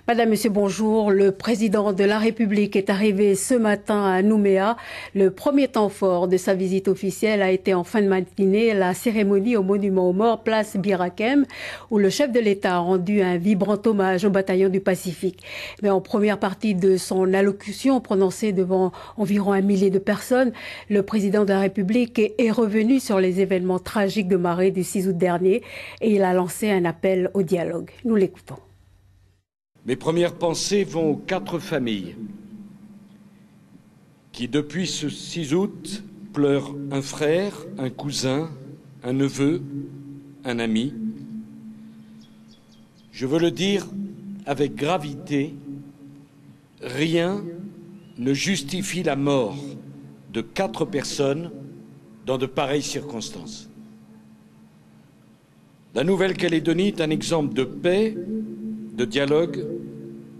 Madame, Monsieur, bonjour. Le président de la République est arrivé ce matin à Nouméa. Le premier temps fort de sa visite officielle a été en fin de matinée la cérémonie au monument aux morts, place Bir Hakeim, où le chef de l'État a rendu un vibrant hommage au bataillon du Pacifique. Mais en première partie de son allocution prononcée devant environ 1 millier de personnes, le président de la République est revenu sur les événements tragiques de marée du 6 août dernier et il a lancé un appel au dialogue. Nous l'écoutons. Mes premières pensées vont aux 4 familles qui, depuis ce 6 août, pleurent un frère, un cousin, un neveu, un ami. Je veux le dire avec gravité, rien ne justifie la mort de 4 personnes dans de pareilles circonstances. La Nouvelle-Calédonie est un exemple de paix, de dialogue,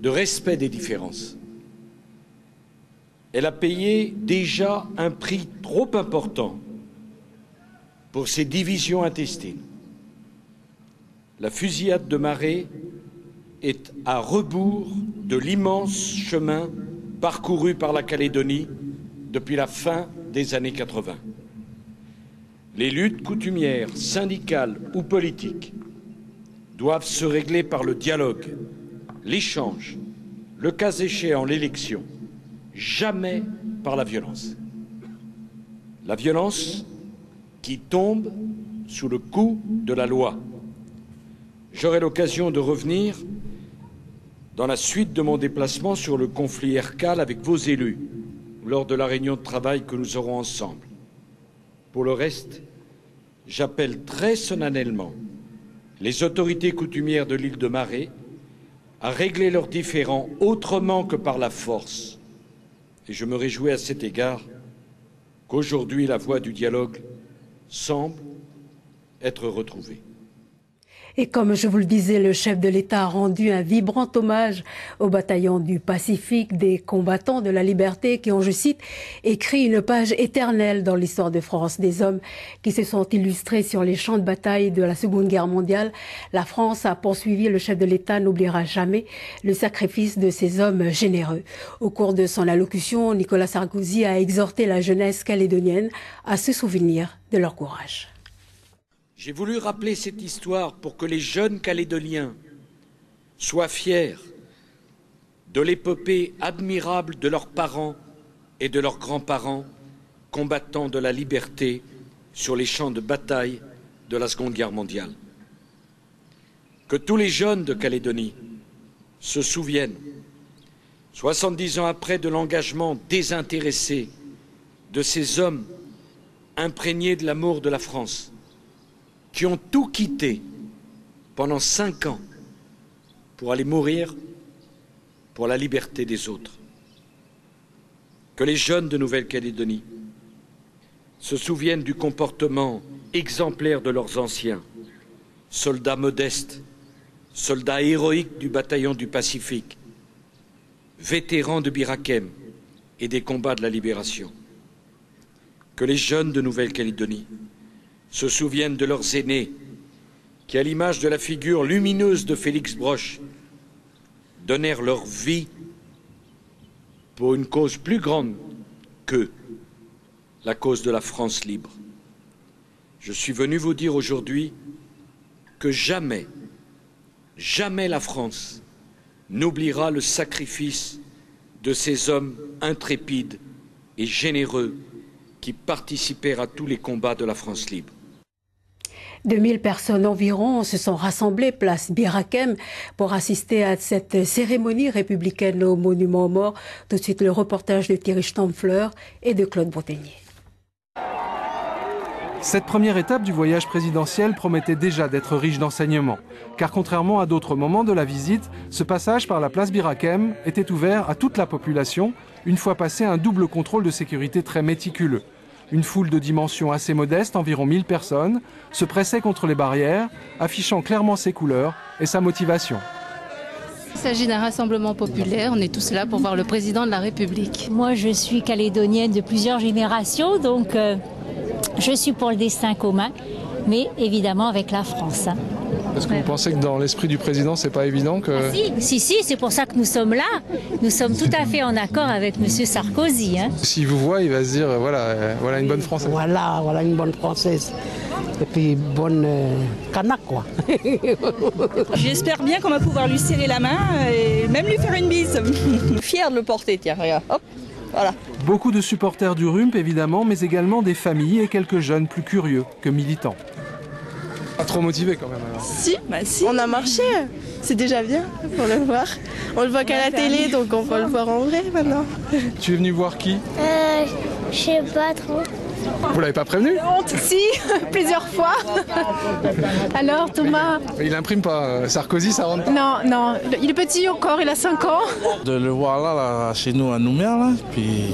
de respect des différences. Elle a payé déjà un prix trop important pour ses divisions intestines. La fusillade de marée est à rebours de l'immense chemin parcouru par la Calédonie depuis la fin des années 80. Les luttes coutumières, syndicales ou politiques doivent se régler par le dialogue, l'échange, le cas échéant l'élection, jamais par la violence. La violence qui tombe sous le coup de la loi. J'aurai l'occasion de revenir dans la suite de mon déplacement sur le conflit Erkal avec vos élus lors de la réunion de travail que nous aurons ensemble. Pour le reste, j'appelle très solennellement les autorités coutumières de l'île de Maré à régler leurs différends autrement que par la force. Et je me réjouis à cet égard qu'aujourd'hui la voie du dialogue semble être retrouvée. Et comme je vous le disais, le chef de l'État a rendu un vibrant hommage au bataillon du Pacifique, des combattants de la liberté qui ont, je cite, écrit une page éternelle dans l'histoire de France. Des hommes qui se sont illustrés sur les champs de bataille de la Seconde Guerre mondiale. La France a poursuivi, le chef de l'État n'oubliera jamais le sacrifice de ces hommes généreux. Au cours de son allocution, Nicolas Sarkozy a exhorté la jeunesse calédonienne à se souvenir de leur courage. J'ai voulu rappeler cette histoire pour que les jeunes Calédoniens soient fiers de l'épopée admirable de leurs parents et de leurs grands-parents, combattants de la liberté sur les champs de bataille de la Seconde Guerre mondiale. Que tous les jeunes de Calédonie se souviennent, 70 ans après, de l'engagement désintéressé de ces hommes imprégnés de l'amour de la France, qui ont tout quitté pendant 5 ans pour aller mourir pour la liberté des autres. Que les jeunes de Nouvelle-Calédonie se souviennent du comportement exemplaire de leurs anciens, soldats modestes, soldats héroïques du bataillon du Pacifique, vétérans de Bir Hakeim et des combats de la libération. Que les jeunes de Nouvelle-Calédonie se souviennent de leurs aînés qui, à l'image de la figure lumineuse de Félix Broch, donnèrent leur vie pour une cause plus grande qu'eux, la cause de la France libre. Je suis venu vous dire aujourd'hui que jamais, jamais la France n'oubliera le sacrifice de ces hommes intrépides et généreux qui participèrent à tous les combats de la France libre. 2000 personnes environ se sont rassemblées place Bir Hakeim pour assister à cette cérémonie républicaine au monument aux morts. Tout de suite, le reportage de Thierry Stampfler et de Claude Bouteiller. Cette première étape du voyage présidentiel promettait déjà d'être riche d'enseignements. Car contrairement à d'autres moments de la visite, ce passage par la place Bir Hakeim était ouvert à toute la population, une fois passé un double contrôle de sécurité très méticuleux. Une foule de dimension assez modeste, environ 1000 personnes, se pressait contre les barrières, affichant clairement ses couleurs et sa motivation. Il s'agit d'un rassemblement populaire, on est tous là pour voir le président de la République. Moi je suis calédonienne de plusieurs générations, donc je suis pour le destin commun, mais évidemment avec la France. Est-ce que vous pensez que dans l'esprit du président, c'est pas évident que... Si, c'est pour ça que nous sommes là. Nous sommes tout à fait en accord avec M. Sarkozy. Hein. S'il vous voit, il va se dire, voilà une bonne Française. Voilà une bonne Française. Et puis bonne canaque, quoi. J'espère bien qu'on va pouvoir lui serrer la main et même lui faire une bise. Fier de le porter, tiens, regarde. Hop, voilà. Beaucoup de supporters du RUMP, évidemment, mais également des familles et quelques jeunes plus curieux que militants. Pas trop motivé quand même alors. Si, on a marché, c'est déjà bien pour le voir. On le voit qu'à la télé, donc on va le voir en vrai maintenant. Tu es venu voir qui? Je sais pas trop. Vous l'avez pas prévenu? Honte, si, plusieurs fois. Alors Thomas? Il imprime pas, Sarkozy ça rentre pas. Non, il est petit encore, il a 5 ans. De le voir là chez nous à Nouméa, là, puis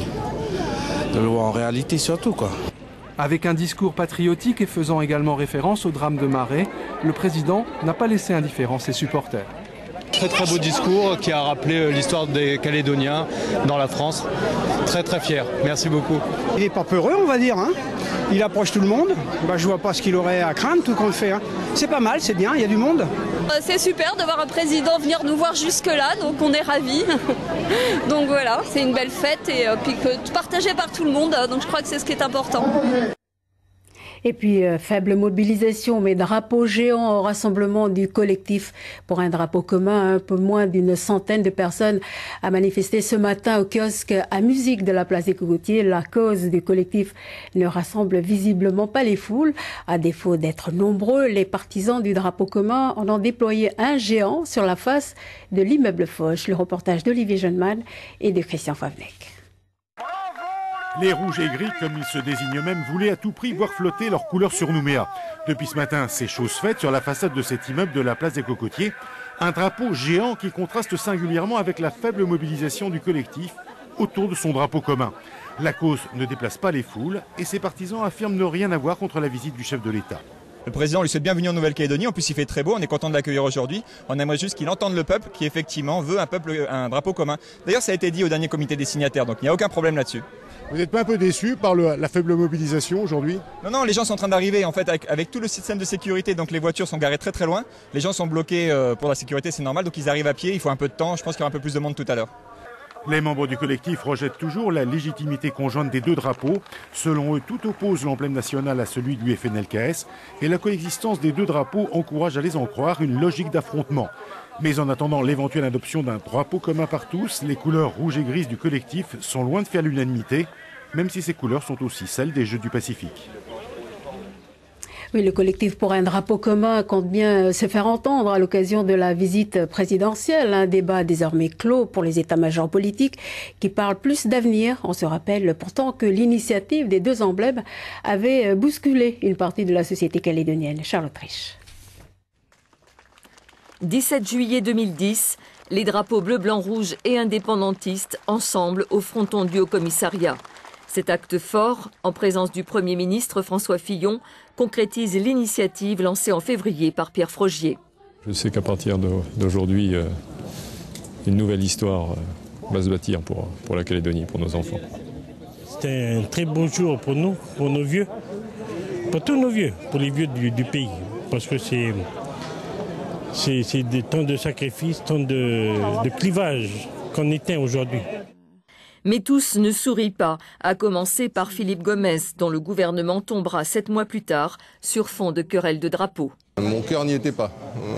de le voir en réalité surtout, quoi. Avec un discours patriotique et faisant également référence au drame de Marais, le président n'a pas laissé indifférent ses supporters. Très beau discours qui a rappelé l'histoire des Calédoniens dans la France. Très fier. Merci beaucoup. Il n'est pas peureux, on va dire. Hein. Il approche tout le monde. Je vois pas ce qu'il aurait à craindre, tout qu'on le fait. Hein. C'est pas mal, c'est bien, il y a du monde. C'est super de voir un président venir nous voir jusque-là, donc on est ravis. Donc voilà, c'est une belle fête et puis partagée par tout le monde, donc je crois que c'est ce qui est important. Et puis, faible mobilisation, mais drapeau géant au rassemblement du collectif pour un drapeau commun. Un peu moins d'une centaine de personnes a manifesté ce matin au kiosque à musique de la place des Cocotiers. La cause du collectif ne rassemble visiblement pas les foules. À défaut d'être nombreux, les partisans du drapeau commun en ont déployé un géant sur la face de l'immeuble Foch. Le reportage d'Olivier Jeunemann et de Christian Favnek. Les rouges et gris, comme ils se désignent eux-mêmes, voulaient à tout prix voir flotter leurs couleurs sur Nouméa. Depuis ce matin, c'est chose faite sur la façade de cet immeuble de la place des Cocotiers. Un drapeau géant qui contraste singulièrement avec la faible mobilisation du collectif autour de son drapeau commun. La cause ne déplace pas les foules et ses partisans affirment ne rien avoir contre la visite du chef de l'État. Le président lui souhaite bienvenue en Nouvelle-Calédonie, en plus il fait très beau, on est content de l'accueillir aujourd'hui. On aimerait juste qu'il entende le peuple qui effectivement veut un drapeau commun. D'ailleurs ça a été dit au dernier comité des signataires, donc il n'y a aucun problème là-dessus. Vous n'êtes pas un peu déçu par la faible mobilisation aujourd'hui? Non, les gens sont en train d'arriver en fait avec tout le système de sécurité, donc les voitures sont garées très loin. Les gens sont bloqués pour la sécurité, c'est normal, donc ils arrivent à pied, il faut un peu de temps, je pense qu'il y aura un peu plus de monde tout à l'heure. Les membres du collectif rejettent toujours la légitimité conjointe des deux drapeaux. Selon eux, tout oppose l'emblème national à celui du FNLKS et la coexistence des deux drapeaux encourage à les en croire une logique d'affrontement. Mais en attendant l'éventuelle adoption d'un drapeau commun par tous, les couleurs rouges et grises du collectif sont loin de faire l'unanimité, même si ces couleurs sont aussi celles des Jeux du Pacifique. Oui, le collectif pour un drapeau commun compte bien se faire entendre à l'occasion de la visite présidentielle. Un débat désormais clos pour les états-majors politiques qui parlent plus d'avenir. On se rappelle pourtant que l'initiative des deux emblèmes avait bousculé une partie de la société calédonienne. Charlotte Rich. 17 juillet 2010, les drapeaux bleu, blanc, rouge et indépendantistes ensemble au fronton du Haut-Commissariat. Cet acte fort, en présence du Premier ministre François Fillon, concrétise l'initiative lancée en février par Pierre Frogier. Je sais qu'à partir d'aujourd'hui, une nouvelle histoire va se bâtir pour la Calédonie, pour nos enfants. C'était un très beau jour pour nous, pour nos vieux, pour tous nos vieux, pour les vieux du pays, parce que c'est des temps de sacrifices, temps de clivage qu'on éteint aujourd'hui. Mais tous ne sourient pas, à commencer par Philippe Gomez, dont le gouvernement tombera 7 mois plus tard sur fond de querelle de drapeau. Mon cœur n'y était pas.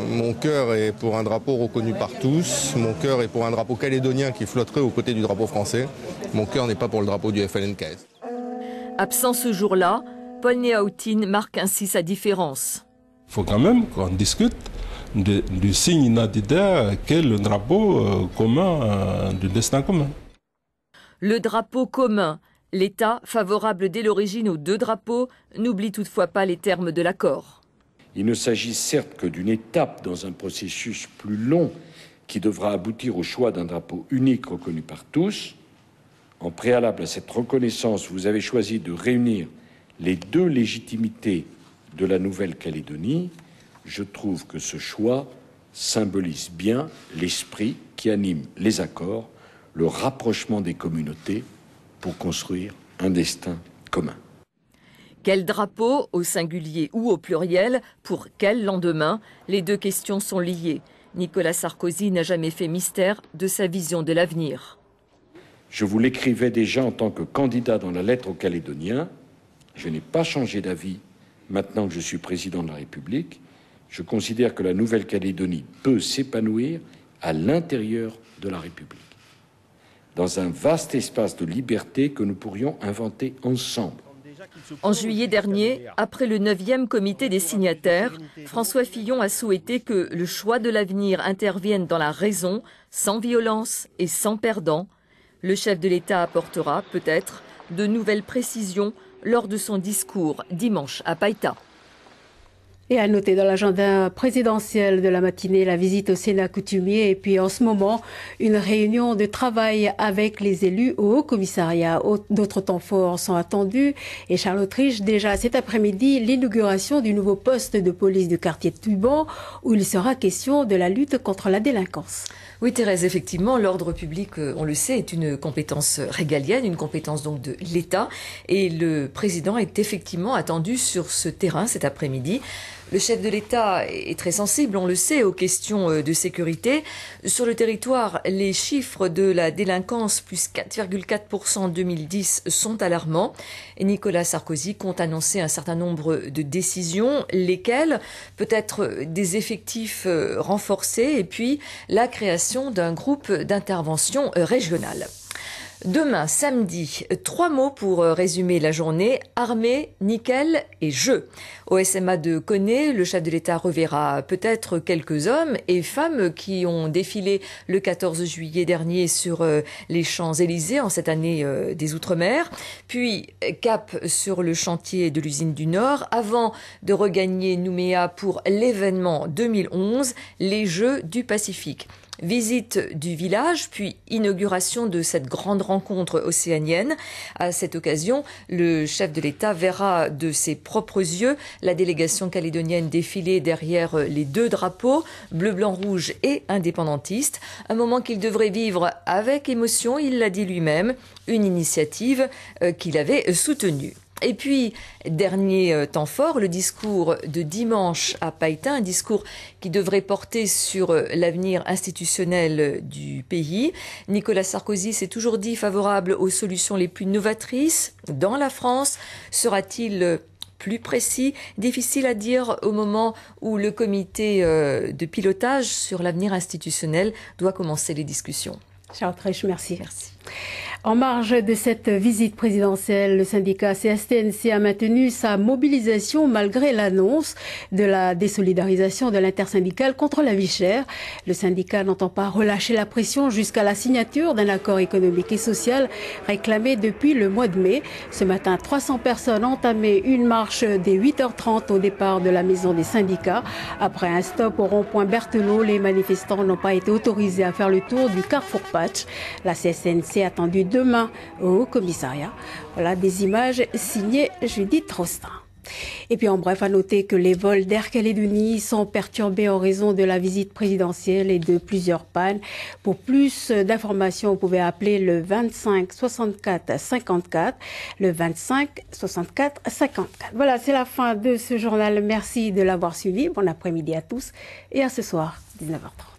Mon cœur est pour un drapeau reconnu par tous. Mon cœur est pour un drapeau calédonien qui flotterait aux côtés du drapeau français. Mon cœur n'est pas pour le drapeau du FLNKS. Absent ce jour-là, Paul Néautine marque ainsi sa différence. Il faut quand même qu'on discute du signe identitaire qu'est le drapeau commun, du destin commun. Le drapeau commun. L'État, favorable dès l'origine aux deux drapeaux, n'oublie toutefois pas les termes de l'accord. Il ne s'agit certes que d'une étape dans un processus plus long qui devra aboutir au choix d'un drapeau unique reconnu par tous. En préalable à cette reconnaissance, vous avez choisi de réunir les deux légitimités de la Nouvelle-Calédonie. Je trouve que ce choix symbolise bien l'esprit qui anime les accords, le rapprochement des communautés pour construire un destin commun. Quel drapeau, au singulier ou au pluriel, pour quel lendemain? Les deux questions sont liées. Nicolas Sarkozy n'a jamais fait mystère de sa vision de l'avenir. Je vous l'écrivais déjà en tant que candidat dans la lettre aux Calédoniens. Je n'ai pas changé d'avis maintenant que je suis président de la République. Je considère que la Nouvelle-Calédonie peut s'épanouir à l'intérieur de la République, dans un vaste espace de liberté que nous pourrions inventer ensemble. En juillet dernier, après le 9e comité des signataires, François Fillon a souhaité que le choix de l'avenir intervienne dans la raison, sans violence et sans perdant. Le chef de l'État apportera peut-être de nouvelles précisions lors de son discours dimanche à Païta. Et à noter dans l'agenda présidentiel de la matinée, la visite au Sénat coutumier et puis en ce moment, une réunion de travail avec les élus au Haut-Commissariat. D'autres temps forts sont attendus. Et Charles Autriche, déjà cet après-midi, l'inauguration du nouveau poste de police du quartier de Tuban, où il sera question de la lutte contre la délinquance. Oui Thérèse, effectivement, l'ordre public, on le sait, est une compétence régalienne, une compétence donc de l'État. Et le président est effectivement attendu sur ce terrain cet après-midi. Le chef de l'État est très sensible, on le sait, aux questions de sécurité. Sur le territoire, les chiffres de la délinquance, plus 4,4% en 2010, sont alarmants. Et Nicolas Sarkozy compte annoncer un certain nombre de décisions, lesquelles peut-être des effectifs renforcés et puis la création d'un groupe d'intervention régional. Demain, samedi, 3 mots pour résumer la journée: armée, nickel et jeu. Au SMA de Koné, le chef de l'État reverra peut-être quelques hommes et femmes qui ont défilé le 14 juillet dernier sur les Champs-Élysées en cette année des Outre-mer. Puis cap sur le chantier de l'usine du Nord avant de regagner Nouméa pour l'événement 2011, les Jeux du Pacifique. Visite du village, puis inauguration de cette grande rencontre océanienne. À cette occasion, le chef de l'État verra de ses propres yeux la délégation calédonienne défiler derrière les deux drapeaux, bleu, blanc, rouge et indépendantiste. Un moment qu'il devrait vivre avec émotion, il l'a dit lui-même, une initiative qu'il avait soutenue. Et puis, dernier temps fort, le discours de dimanche à Païta, un discours qui devrait porter sur l'avenir institutionnel du pays. Nicolas Sarkozy s'est toujours dit favorable aux solutions les plus novatrices dans la France. Sera-t-il plus précis? Difficile à dire au moment où le comité de pilotage sur l'avenir institutionnel doit commencer les discussions. Charles Autriche, merci. Merci. En marge de cette visite présidentielle, le syndicat CSTNC a maintenu sa mobilisation malgré l'annonce de la désolidarisation de l'intersyndicale contre la vie chère. Le syndicat n'entend pas relâcher la pression jusqu'à la signature d'un accord économique et social réclamé depuis le mois de mai. Ce matin, 300 personnes ont entamé une marche dès 8h30 au départ de la maison des syndicats. Après un stop au rond-point Berthelot, les manifestants n'ont pas été autorisés à faire le tour du Carrefour Patch. La CSTNC a attendu demain au Haut-Commissariat. Voilà des images signées Judith Rostin. Et puis en bref, à noter que les vols d'Air Calédonie sont perturbés en raison de la visite présidentielle et de plusieurs pannes. Pour plus d'informations, vous pouvez appeler le 25 64 54, le 25 64 54. Voilà, c'est la fin de ce journal. Merci de l'avoir suivi. Bon après-midi à tous et à ce soir, 19h30.